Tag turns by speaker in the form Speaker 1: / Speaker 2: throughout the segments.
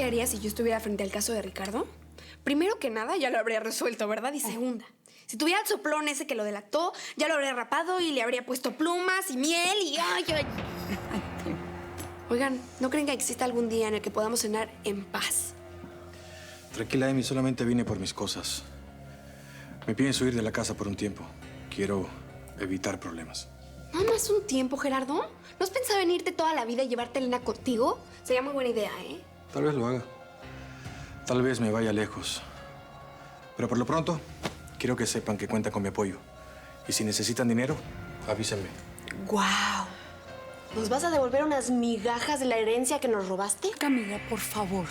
Speaker 1: haría si yo estuviera frente al caso de Ricardo? Primero que nada, ya lo habría resuelto, ¿verdad? Y segunda, si tuviera el soplón ese que lo delató, ya lo habría rapado y le habría puesto plumas y miel y... ¡Ay, ay! Oigan, ¿no creen que exista algún día en el que podamos cenar en paz?
Speaker 2: Tranquila, Amy, solamente vine por mis cosas. Me pienso ir de la casa por un tiempo. Quiero evitar problemas.
Speaker 1: ¿Nada más un tiempo, Gerardo? ¿No has pensado en irte toda la vida y llevarte a Elena contigo? Sería muy buena idea, ¿eh?
Speaker 2: Tal vez lo haga. Tal vez me vaya lejos. Pero por lo pronto, quiero que sepan que cuentan con mi apoyo. Y si necesitan dinero, avísenme.
Speaker 3: ¡Guau! ¿Nos vas a devolver unas migajas de la herencia que nos robaste?
Speaker 4: Camila, por favor.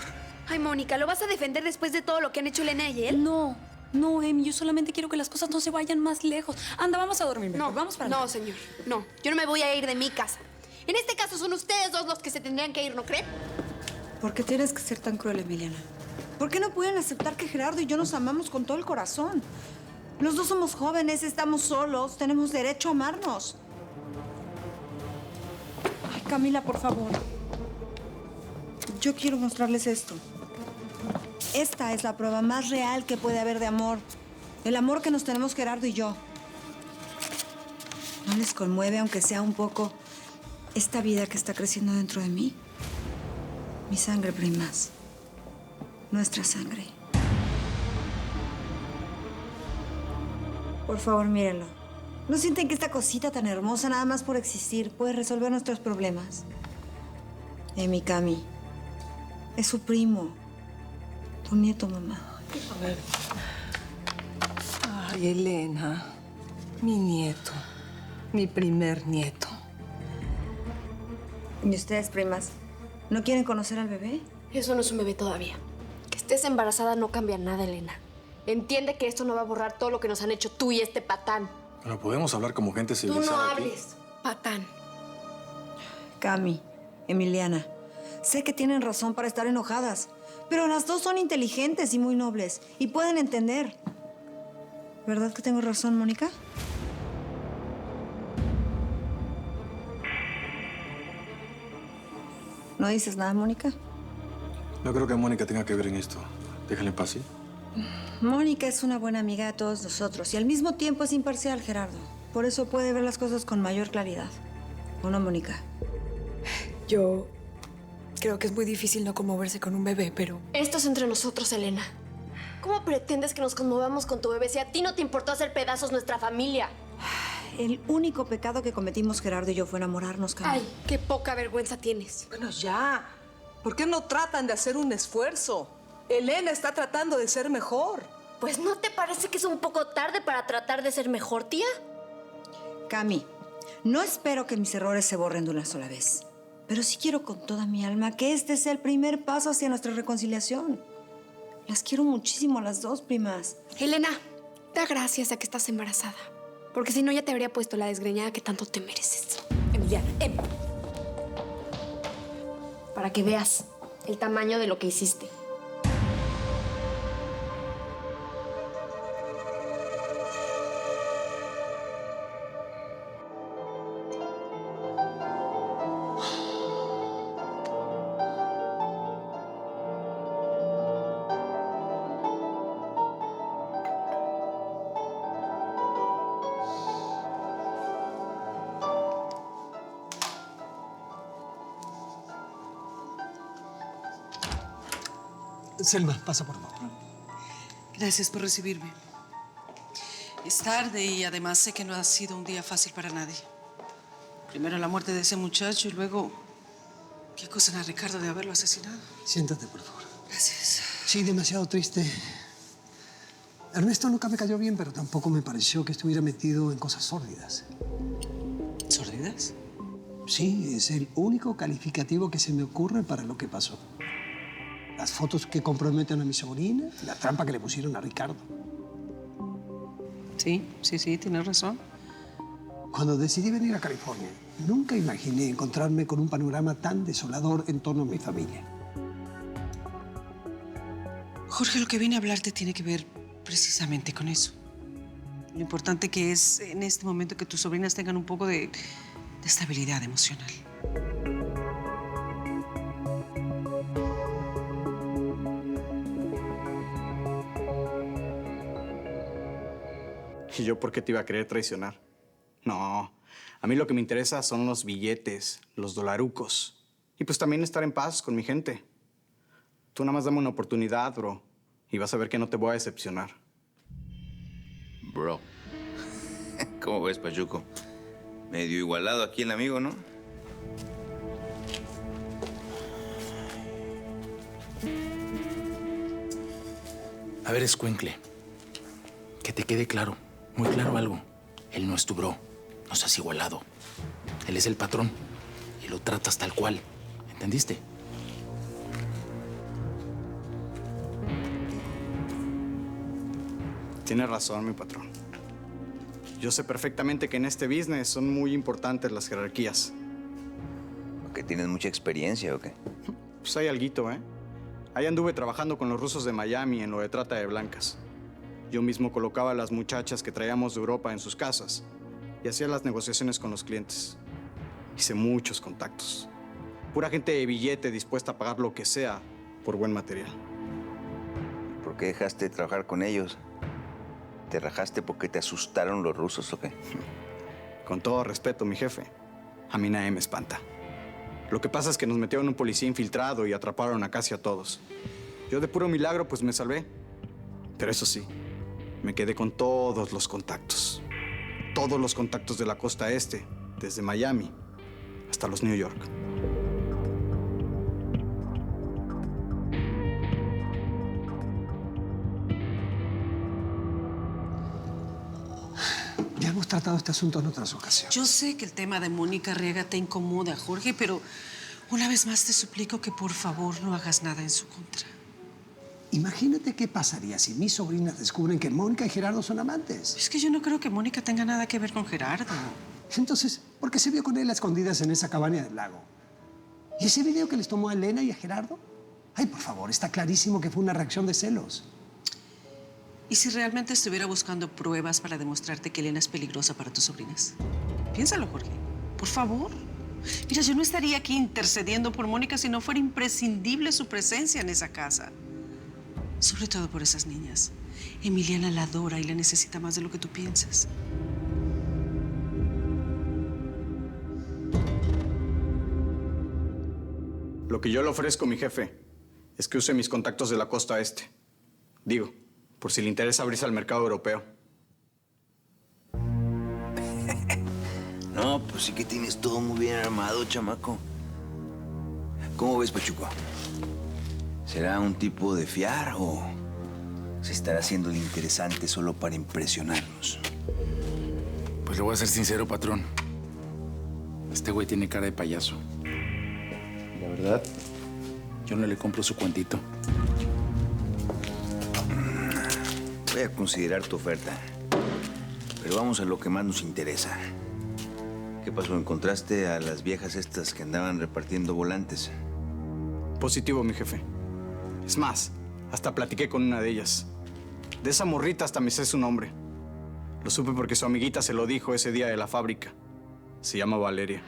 Speaker 1: Ay, Mónica, ¿lo vas a defender después de todo lo que han hecho Elena y él?
Speaker 4: No, no, Amy, yo solamente quiero que las cosas no se vayan más lejos. Anda, vamos a dormir mejor.
Speaker 1: No,
Speaker 4: Vamos para
Speaker 1: no, señor, no. Yo no me voy a ir de mi casa. En este caso son ustedes dos los que se tendrían que ir, ¿no creen?
Speaker 5: ¿Por qué tienes que ser tan cruel, Emiliana? ¿Por qué no pueden aceptar que Gerardo y yo nos amamos con todo el corazón? Los dos somos jóvenes, estamos solos, tenemos derecho a amarnos. Ay, Camila, por favor. Yo quiero mostrarles esto. Esta es la prueba más real que puede haber de amor. El amor que nos tenemos Gerardo y yo. ¿No les conmueve, aunque sea un poco, esta vida que está creciendo dentro de mí? Mi sangre, primas. Nuestra sangre. Por favor, mírenlo. ¿No sienten que esta cosita tan hermosa, nada más por existir, puede resolver nuestros problemas? Mi Cami. Es su primo. Tu nieto, mamá.
Speaker 6: A ver. Ay, Elena. Mi nieto. Mi primer nieto.
Speaker 5: ¿Y ustedes, primas? ¿No quieren conocer al bebé?
Speaker 3: Eso no es un bebé todavía. Que estés embarazada no cambia nada, Elena. Entiende que esto no va a borrar todo lo que nos han hecho tú y este patán.
Speaker 2: Bueno, podemos hablar como gente
Speaker 3: Tú
Speaker 2: civilizada
Speaker 3: no
Speaker 2: aquí.
Speaker 3: hables.
Speaker 1: Patán.
Speaker 5: Cami, Emiliana, sé que tienen razón para estar enojadas, pero las dos son inteligentes y muy nobles y pueden entender. ¿Verdad que tengo razón, Mónica? ¿No dices nada, Mónica?
Speaker 2: No creo que Mónica tenga que ver en esto. Déjala en paz, ¿sí?
Speaker 5: Mónica es una buena amiga de todos nosotros y al mismo tiempo es imparcial, Gerardo. Por eso puede ver las cosas con mayor claridad. ¿O no, Mónica?
Speaker 4: Yo creo que es muy difícil no conmoverse con un bebé, pero...
Speaker 3: Esto es entre nosotros, Elena. ¿Cómo pretendes que nos conmovamos con tu bebé si a ti no te importó hacer pedazos nuestra familia?
Speaker 5: El único pecado que cometimos Gerardo y yo fue enamorarnos, Cami.
Speaker 1: Ay, qué poca vergüenza tienes.
Speaker 6: Bueno, ya. ¿Por qué no tratan de hacer un esfuerzo? Elena está tratando de ser mejor.
Speaker 3: Pues ¿no te parece que es un poco tarde para tratar de ser mejor, tía?
Speaker 5: Cami, no espero que mis errores se borren de una sola vez. Pero sí quiero con toda mi alma que este sea el primer paso hacia nuestra reconciliación. Las quiero muchísimo a las dos, primas.
Speaker 1: Elena, da gracias a que estás embarazada. Porque si no, ya te habría puesto la desgreñada que tanto te mereces.
Speaker 3: Emiliana, para que veas el tamaño de lo que hiciste.
Speaker 7: Selma, pasa por favor.
Speaker 8: Gracias por recibirme. Es tarde y además sé que no ha sido un día fácil para nadie. Primero la muerte de ese muchacho y luego ¿qué acusan a Ricardo de haberlo asesinado?
Speaker 7: Siéntate, por favor.
Speaker 8: Gracias.
Speaker 7: Sí, demasiado triste. Ernesto nunca me cayó bien, pero tampoco me pareció que estuviera metido en cosas sórdidas.
Speaker 8: ¿Sórdidas?
Speaker 7: Sí, es el único calificativo que se me ocurre para lo que pasó. Las fotos que comprometen a mi sobrina, la trampa que le pusieron a Ricardo.
Speaker 8: Sí, tienes razón.
Speaker 7: Cuando decidí venir a California, nunca imaginé encontrarme con un panorama tan desolador en torno a mi familia.
Speaker 8: Jorge, lo que vine a hablarte tiene que ver precisamente con eso. Lo importante que es en este momento que tus sobrinas tengan un poco de estabilidad emocional.
Speaker 9: ¿Y yo por qué te iba a querer traicionar? No, a mí lo que me interesa son los billetes, los dolarucos. Y pues también estar en paz con mi gente. Tú nada más dame una oportunidad, bro. Y vas a ver que no te voy a decepcionar.
Speaker 10: Bro. ¿Cómo ves, Pachuco? Medio igualado aquí el amigo, ¿no?
Speaker 11: A ver, escuincle. Que te quede claro, muy claro algo. Él no es tu bro. No seas igualado. Él es el patrón. Y lo tratas tal cual. ¿Entendiste?
Speaker 9: Tienes razón, mi patrón. Yo sé perfectamente que en este business son muy importantes las jerarquías.
Speaker 10: ¿Que tienes mucha experiencia o qué?
Speaker 9: Pues hay alguito, ¿eh? Ahí anduve trabajando con los rusos de Miami en lo de trata de blancas. Yo mismo colocaba a las muchachas que traíamos de Europa en sus casas y hacía las negociaciones con los clientes. Hice muchos contactos. Pura gente de billete dispuesta a pagar lo que sea por buen material.
Speaker 10: ¿Por qué dejaste de trabajar con ellos? ¿Te rajaste porque te asustaron los rusos o qué?
Speaker 9: Con todo respeto, mi jefe, a mí nadie me espanta. Lo que pasa es que nos metieron un policía infiltrado y atraparon a casi a todos. Yo de puro milagro pues me salvé. Pero eso sí, me quedé con todos los contactos. Todos los contactos de la costa este, desde Miami hasta los New York.
Speaker 7: Ya hemos tratado este asunto en otras ocasiones.
Speaker 8: Yo sé que el tema de Mónica Arriaga te incomoda, Jorge, pero una vez más te suplico que por favor no hagas nada en su contra.
Speaker 7: Imagínate qué pasaría si mis sobrinas descubren que Mónica y Gerardo son amantes.
Speaker 8: Es que yo no creo que Mónica tenga nada que ver con Gerardo.
Speaker 7: Entonces, ¿por qué se vio con él a escondidas en esa cabaña del lago? ¿Y ese video que les tomó a Elena y a Gerardo? Ay, por favor, está clarísimo que fue una reacción de celos.
Speaker 8: ¿Y si realmente estuviera buscando pruebas para demostrarte que Elena es peligrosa para tus sobrinas? Piénsalo, Jorge. Por favor. Mira, yo no estaría aquí intercediendo por Mónica si no fuera imprescindible su presencia en esa casa. Sobre todo por esas niñas. Emiliana la adora y la necesita más de lo que tú piensas.
Speaker 9: Lo que yo le ofrezco, mi jefe, es que use mis contactos de la costa este. Digo, por si le interesa abrirse al mercado europeo.
Speaker 10: No, pues sí que tienes todo muy bien armado, chamaco. ¿Cómo ves, Pachuco? ¿Será un tipo de fiar o se estará haciendo el interesante solo para impresionarnos?
Speaker 11: Pues le voy a ser sincero, patrón. Este güey tiene cara de payaso. La verdad, yo no le compro su cuentito.
Speaker 10: Voy a considerar tu oferta. Pero vamos a lo que más nos interesa. ¿Qué pasó? ¿Encontraste a las viejas estas que andaban repartiendo volantes?
Speaker 9: Positivo, mi jefe. Es más, hasta platiqué con una de ellas. De esa morrita hasta me sé su nombre. Lo supe porque su amiguita se lo dijo ese día de la fábrica. Se llama Valeria.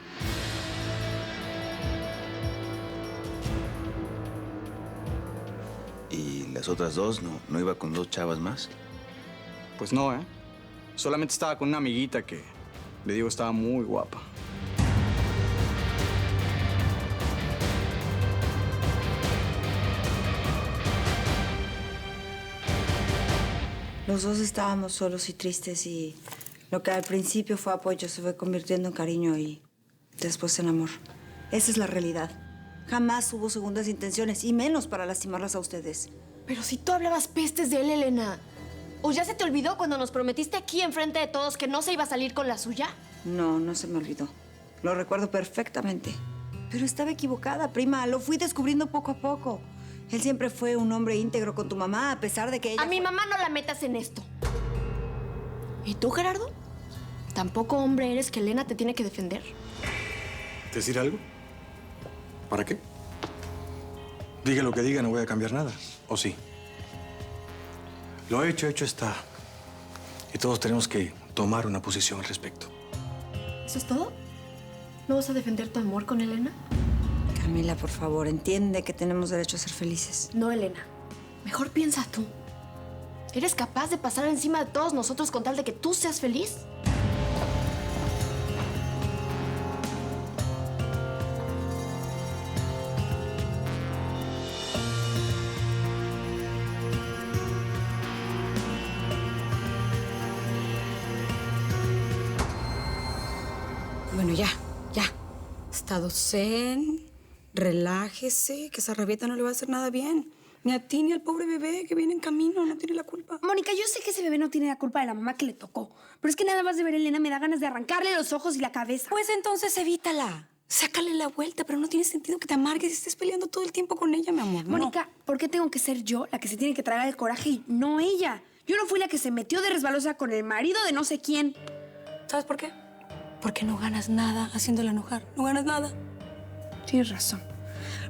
Speaker 10: ¿Y las otras dos? ¿No iba con dos chavas más?
Speaker 9: Pues no, ¿eh? Solamente estaba con una amiguita que, le digo, estaba muy guapa.
Speaker 5: Los dos estábamos solos y tristes y lo que al principio fue apoyo se fue convirtiendo en cariño y después en amor. Esa es la realidad. Jamás hubo segundas intenciones y menos para lastimarlas a ustedes.
Speaker 3: Pero si tú hablabas pestes de él, Elena. ¿O ya se te olvidó cuando nos prometiste aquí enfrente de todos que no se iba a salir con la suya?
Speaker 5: No, no se me olvidó. Lo recuerdo perfectamente. Pero estaba equivocada, prima. Lo fui descubriendo poco a poco. Él siempre fue un hombre íntegro con tu mamá, a pesar de que ella...
Speaker 3: A mi mamá no la metas en esto. ¿Y tú, Gerardo? ¿Tampoco hombre eres que Elena te tiene que defender?
Speaker 2: ¿Decir algo? ¿Para qué? Diga lo que diga, no voy a cambiar nada. ¿O sí? Lo hecho está. Y todos tenemos que tomar una posición al respecto.
Speaker 3: ¿Eso es todo? ¿No vas a defender tu amor con Elena?
Speaker 5: Camila, por favor, entiende que tenemos derecho a ser felices.
Speaker 3: No, Elena. Mejor piensa tú. ¿Eres capaz de pasar encima de todos nosotros con tal de que tú seas feliz?
Speaker 4: Bueno, ya. Estado zen, relájese, que esa rabieta no le va a hacer nada bien. Ni a ti ni al pobre bebé que viene en camino, no tiene la culpa.
Speaker 1: Mónica, yo sé que ese bebé no tiene la culpa de la mamá que le tocó. Pero es que nada más de ver a Elena me da ganas de arrancarle los ojos y la cabeza.
Speaker 4: Pues entonces evítala. Sácale la vuelta, pero no tiene sentido que te amargues y estés peleando todo el tiempo con ella, mi amor. No.
Speaker 1: Mónica, ¿por qué tengo que ser yo la que se tiene que tragar el coraje y no ella? Yo no fui la que se metió de resbalosa con el marido de no sé quién.
Speaker 4: ¿Sabes por qué? Porque no ganas nada haciéndola enojar. No ganas nada.
Speaker 1: Tienes razón.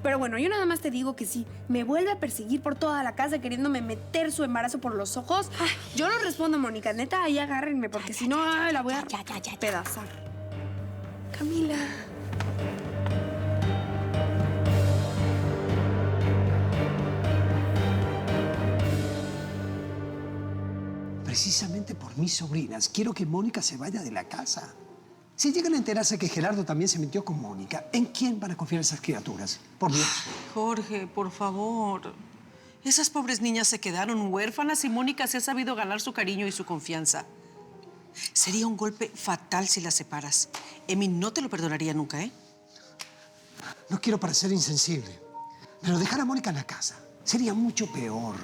Speaker 1: Pero bueno, yo nada más te digo que si me vuelve a perseguir por toda la casa queriéndome meter su embarazo por los ojos, yo no respondo, Mónica. Neta, ahí agárrenme, porque si no, la voy a pedazar.
Speaker 4: Camila.
Speaker 7: Precisamente por mis sobrinas, quiero que Mónica se vaya de la casa. Si llegan a enterarse que Gerardo también se metió con Mónica, ¿en quién van a confiar esas criaturas? Por Dios.
Speaker 8: Jorge, por favor. Esas pobres niñas se quedaron huérfanas y Mónica se ha sabido ganar su cariño y su confianza. Sería un golpe fatal si las separas. Emi no te lo perdonaría nunca, ¿eh?
Speaker 7: No quiero parecer insensible, pero dejar a Mónica en la casa sería mucho peor.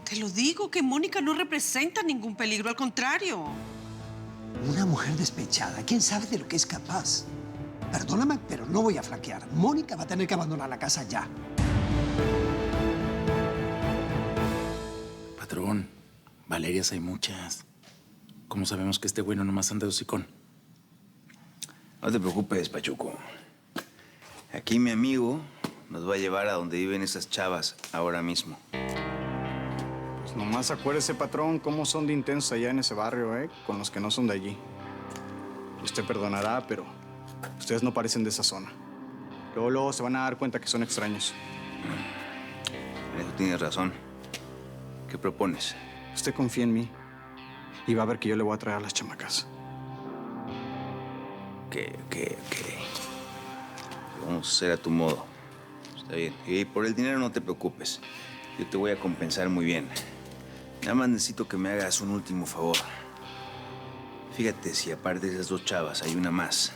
Speaker 8: Te lo digo, que Mónica no representa ningún peligro, al contrario.
Speaker 7: Una mujer despechada, ¿quién sabe de lo que es capaz? Perdóname, pero no voy a flaquear. Mónica va a tener que abandonar la casa ya.
Speaker 11: Patrón, Valerias hay muchas. ¿Cómo sabemos que este güey no nomás anda de hocicón?
Speaker 10: No te preocupes, Pachuco. Aquí mi amigo nos va a llevar a donde viven esas chavas ahora mismo.
Speaker 9: Pues nomás acuérdese, patrón, cómo son de intensos allá en ese barrio, con los que no son de allí. Usted perdonará, pero ustedes no parecen de esa zona. Luego se van a dar cuenta que son extraños.
Speaker 10: En eso tienes razón. ¿Qué propones?
Speaker 9: Usted confía en mí y va a ver que yo le voy a traer a las chamacas.
Speaker 10: Ok. Vamos a hacer a tu modo. Está bien. Y por el dinero no te preocupes. Yo te voy a compensar muy bien. Nada más necesito que me hagas un último favor. Fíjate si aparte de esas dos chavas hay una más.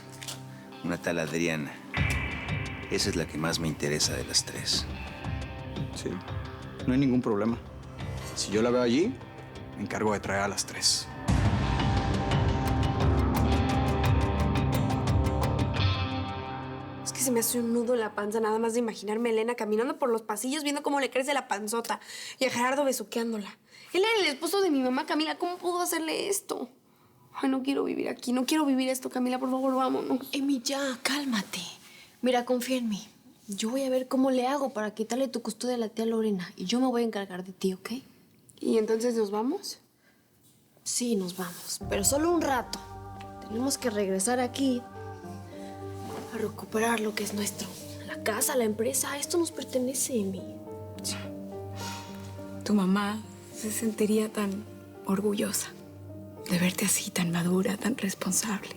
Speaker 10: Una tal Adriana. Esa es la que más me interesa de las tres.
Speaker 9: Sí, no hay ningún problema. Si yo la veo allí, me encargo de traer a las tres.
Speaker 1: Es que se me hace un nudo en la panza nada más de imaginarme a Elena caminando por los pasillos viendo cómo le crece la panzota y a Gerardo besuqueándola. Él era el esposo de mi mamá, Camila. ¿Cómo pudo hacerle esto? Ay, no quiero vivir aquí. No quiero vivir esto, Camila. Por favor, vámonos.
Speaker 3: Emi, ya, cálmate. Mira, confía en mí. Yo voy a ver cómo le hago para quitarle tu custodia a la tía Lorena. Y yo me voy a encargar de ti, ¿ok?
Speaker 1: ¿Y entonces nos vamos?
Speaker 3: Sí, nos vamos. Pero solo un rato. Tenemos que regresar aquí a recuperar lo que es nuestro. La casa, la empresa. Esto nos pertenece, Emi.
Speaker 4: Sí. Tu mamá se sentiría tan orgullosa de verte así, tan madura, tan responsable.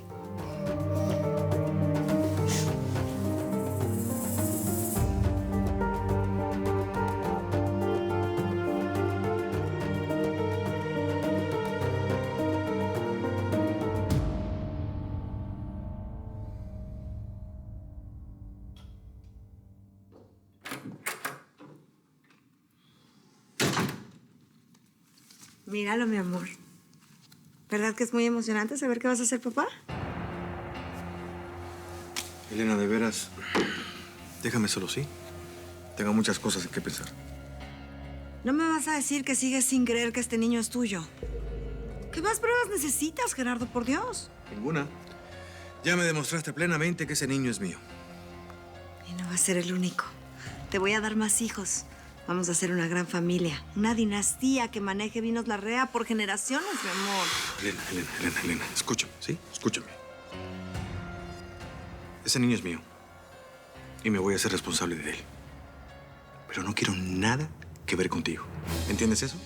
Speaker 5: Míralo, mi amor. ¿Verdad que es muy emocionante saber que vas a ser papá?
Speaker 2: Elena, de veras, déjame solo, ¿sí? Tengo muchas cosas en que pensar.
Speaker 5: No me vas a decir que sigues sin creer que este niño es tuyo. ¿Qué más pruebas necesitas, Gerardo, por Dios?
Speaker 2: Ninguna. Ya me demostraste plenamente que ese niño es mío.
Speaker 5: Y no va a ser el único. Te voy a dar más hijos. Vamos a hacer una gran familia. Una dinastía que maneje vinos Larrea por generaciones, mi amor.
Speaker 2: Elena, escúchame, ¿sí? Escúchame. Ese niño es mío. Y me voy a hacer responsable de él. Pero no quiero nada que ver contigo. ¿Entiendes eso?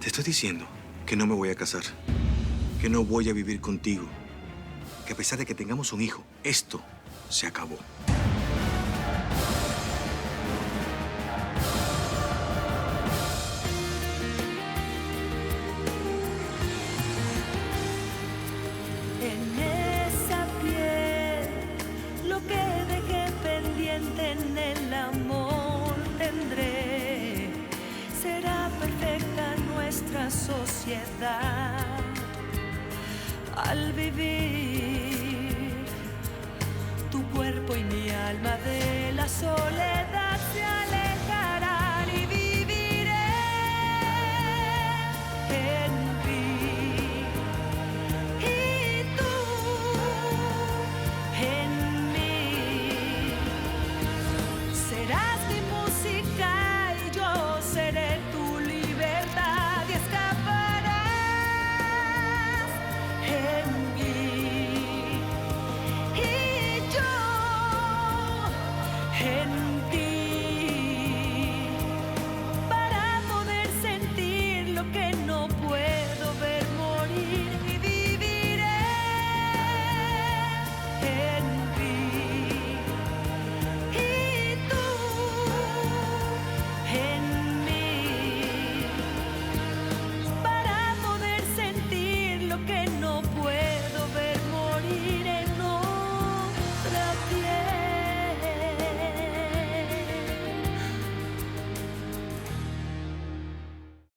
Speaker 2: Te estoy diciendo que no me voy a casar, que no voy a vivir contigo, que a pesar de que tengamos un hijo, esto se acabó.
Speaker 12: En esa piel, lo que dejé pendiente en el amor tendré. Será perfecta nuestra sociedad al vivir tu cuerpo y mi alma de la soledad.